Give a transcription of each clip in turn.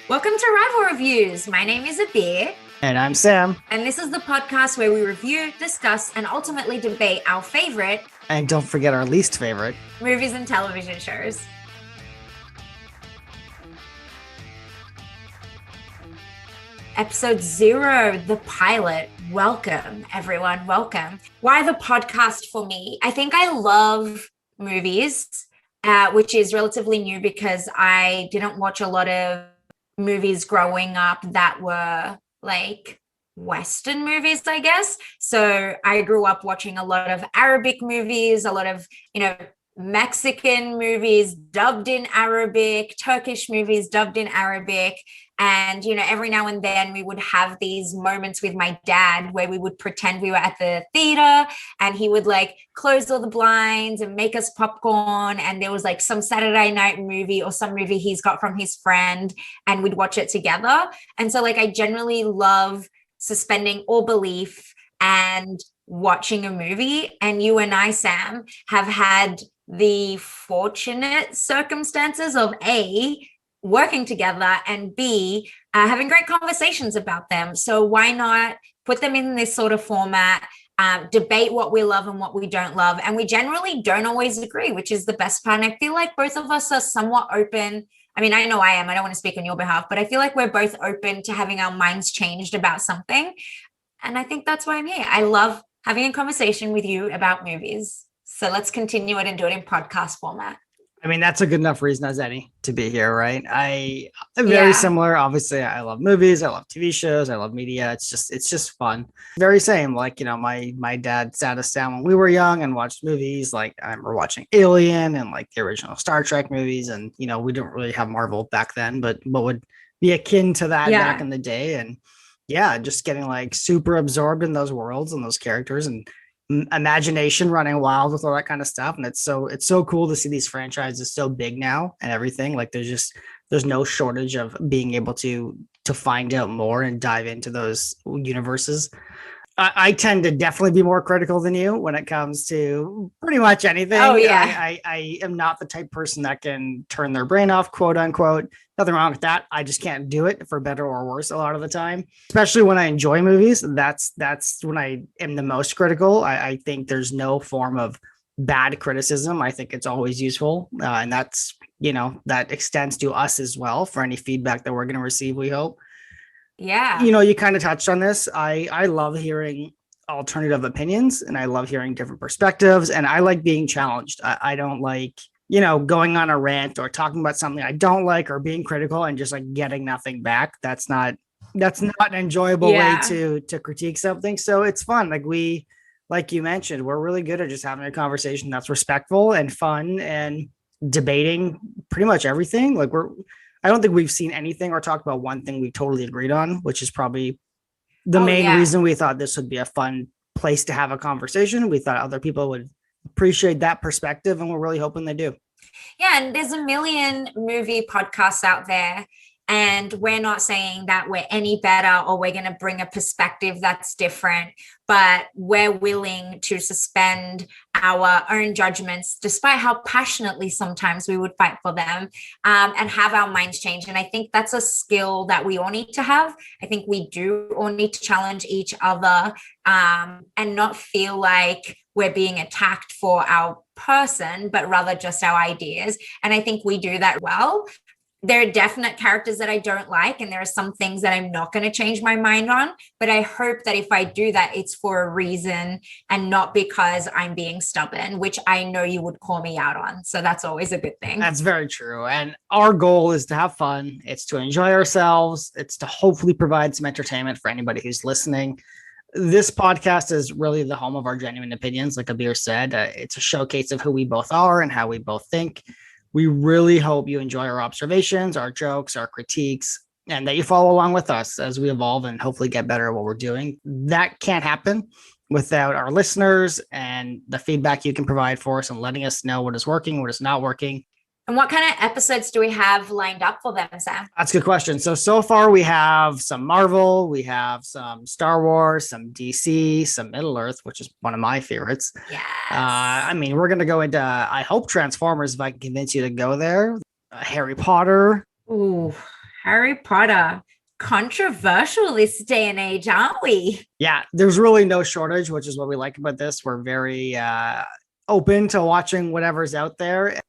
Welcome to Rival Reviews. My name is Abir. And I'm Sam. And this is the podcast where we review, discuss, and ultimately debate our favorite, and don't forget our least favorite, movies and television shows. Episode 0, the pilot. Welcome, everyone. Welcome. Why the podcast for me? I think I love movies, which is relatively new because I didn't watch a lot of movies growing up that were like Western movies, I guess. So I grew up watching a lot of Arabic movies, a lot of, Mexican movies dubbed in Arabic, Turkish movies dubbed in Arabic. And, every now and then we would have these moments with my dad where we would pretend we were at the theater and he would like close all the blinds and make us popcorn. And there was like some Saturday night movie or some movie he's got from his friend and we'd watch it together. And so like I generally love suspending all belief and watching a movie. And you and I, Sam, have had the fortunate circumstances of A, working together, and B, having great conversations about them. So why not put them in this sort of format, debate what we love and what we don't love. And we generally don't always agree, which is the best part. And I feel like both of us are somewhat open. I mean, I know I am. I don't want to speak on your behalf, but I feel like we're both open to having our minds changed about something. And I think that's why I'm here. I love having a conversation with you about movies. So let's continue it and do it in podcast format. I mean, that's a good enough reason as any to be here, right? I'm very similar. Obviously, I love movies. I love TV shows. I love media. It's just fun. Very same. Like, my dad sat us down when we were young and watched movies. Like I remember watching Alien and like the original Star Trek movies. And, we didn't really have Marvel back then, but would be akin to that back in the day. And just getting like super absorbed in those worlds and those characters and imagination running wild with all that kind of stuff. And it's so cool to see these franchises so big now and everything. Like there's no shortage of being able to find out more and dive into those universes. I tend to definitely be more critical than you when it comes to pretty much anything. Oh, yeah. I am not the type person that can turn their brain off, quote unquote. Nothing wrong with that. I just can't do it for better or worse a lot of the time, especially when I enjoy movies. That's when I am the most critical. I think there's no form of bad criticism. I think it's always useful. And that's, that extends to us as well for any feedback that we're going to receive, we hope. Yeah. You kind of touched on this. I love hearing alternative opinions and I love hearing different perspectives and I like being challenged. I don't like, going on a rant or talking about something I don't like or being critical and just like getting nothing back. That's not an enjoyable way to critique something. So it's fun. Like you mentioned, we're really good at just having a conversation that's respectful and fun and debating pretty much everything. Like I don't think we've seen anything or talked about one thing we totally agreed on, which is probably the main reason we thought this would be a fun place to have a conversation. We thought other people would appreciate that perspective, and we're really hoping they do. Yeah, and there's a million movie podcasts out there, and we're not saying that we're any better or we're going to bring a perspective that's different, but we're willing to suspend our own judgments, despite how passionately sometimes we would fight for them, and have our minds change. And I think that's a skill that we all need to have. I think we do all need to challenge each other, and not feel like we're being attacked for our person, but rather just our ideas. And I think we do that well. There are definite characters that I don't like, and there are some things that I'm not going to change my mind on. But I hope that if I do that, it's for a reason and not because I'm being stubborn, which I know you would call me out on. So that's always a good thing. That's very true. And our goal is to have fun. It's to enjoy ourselves. It's to hopefully provide some entertainment for anybody who's listening. This podcast is really the home of our genuine opinions. Like Abir said, it's a showcase of who we both are and how we both think. We really hope you enjoy our observations, our jokes, our critiques, and that you follow along with us as we evolve and hopefully get better at what we're doing. That can't happen without our listeners and the feedback you can provide for us and letting us know what is working, what is not working. And what kind of episodes do we have lined up for them, Sam? That's a good question. So far we have some Marvel, we have some Star Wars, some DC, some Middle Earth, which is one of my favorites. Yes. I mean, we're going to go into, I hope, Transformers, if I can convince you to go there. Harry Potter. Ooh, Harry Potter. Controversial this day and age, aren't we? Yeah, there's really no shortage, which is what we like about this. We're very open to watching whatever's out there.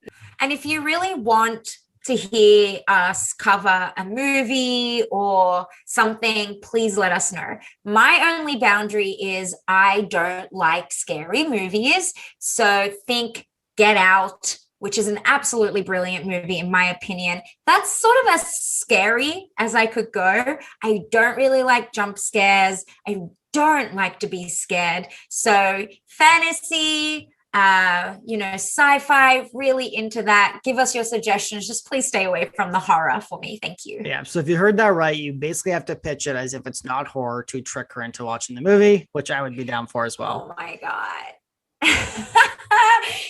And if you really want to hear us cover a movie or something, please let us know. My only boundary is I don't like scary movies. So think Get Out, which is an absolutely brilliant movie, in my opinion. That's sort of as scary as I could go. I don't really like jump scares. I don't like to be scared. So fantasy, sci-fi, really into that. Give us your suggestions. Just please stay away from the horror for me. Thank you. Yeah. So if you heard that right, you basically have to pitch it as if it's not horror to trick her into watching the movie, which I would be down for as well. Oh my God.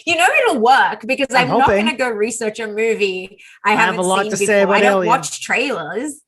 It'll work because I'm not going to go research a movie I haven't have a lot seen to before. say about I don't Alien. watch trailers.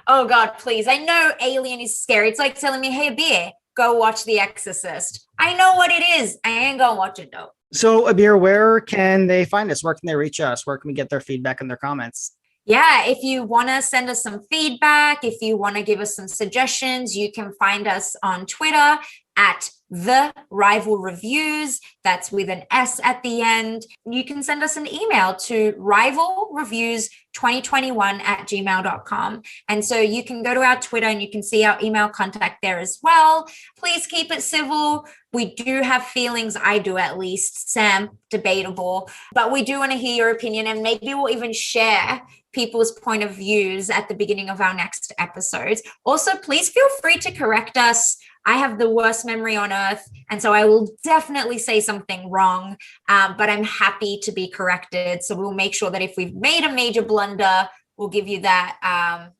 Oh God, please. I know Alien is scary. It's like telling me, hey, Beer, go watch The Exorcist. I know what it is. I ain't going to watch it though. So Abir, where can they find us? Where can they reach us? Where can we get their feedback and their comments? Yeah, if you want to send us some feedback, if you want to give us some suggestions, you can find us on Twitter at The Rival Reviews. That's with an S at the end. You can send us an email to rivalreviews2021@gmail.com. And so you can go to our Twitter and you can see our email contact there as well. Please keep it civil. We do have feelings, I do at least, Sam, debatable, but we do want to hear your opinion, and maybe we'll even share people's point of views at the beginning of our next episodes. Also, please feel free to correct us. I have the worst memory on earth, and so I will definitely say something wrong, but I'm happy to be corrected. So we'll make sure that if we've made a major blunder, we'll give you that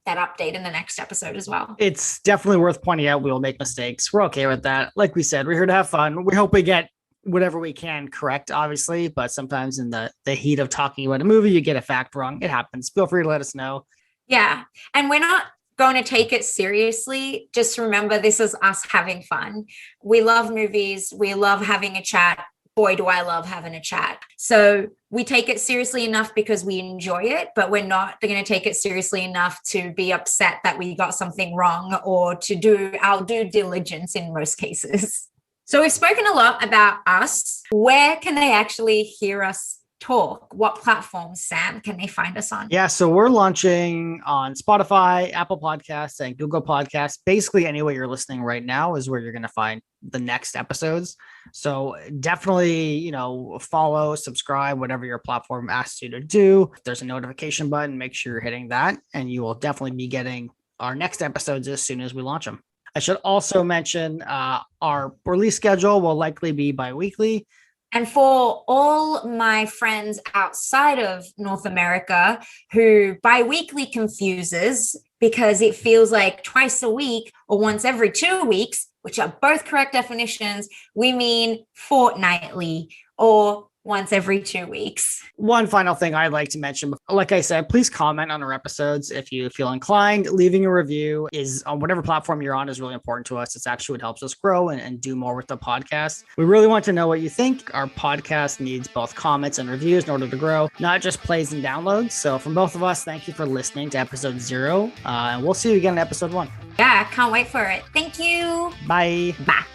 update in the next episode as well. It's definitely worth pointing out we will make mistakes. We're okay with that. Like we said, we're here to have fun. We hope we get whatever we can correct, obviously, but sometimes in the heat of talking about a movie, you get a fact wrong. It happens. Feel free to let us know. Yeah, and we're not going to take it seriously. Just remember, this is us having fun. We love movies. We love having a chat. Boy, do I love having a chat. So we take it seriously enough because we enjoy it, but we're not going to take it seriously enough to be upset that we got something wrong or to do our due diligence in most cases. So we've spoken a lot about us. Where can they actually hear us talk? What platforms, Sam, can they find us on? Yeah, so we're launching on Spotify, Apple Podcasts, and Google Podcasts. Basically, anywhere you're listening right now is where you're going to find the next episodes. So definitely, follow, subscribe, whatever your platform asks you to do. If there's a notification button, make sure you're hitting that, and you will definitely be getting our next episodes as soon as we launch them. I should also mention our release schedule will likely be bi-weekly. And for all my friends outside of North America who bi-weekly confuses because it feels like twice a week or once every 2 weeks, which are both correct definitions, we mean fortnightly or once every 2 weeks. One final thing I'd like to mention, like I said, please comment on our episodes if you feel inclined. Leaving a review is on whatever platform you're on is really important to us. It's actually what helps us grow and do more with the podcast. We really want to know what you think. Our podcast needs both comments and reviews in order to grow, not just plays and downloads. So from both of us, thank you for listening to episode 0. And we'll see you again in episode 1. Yeah, can't wait for it. Thank you. Bye. Bye.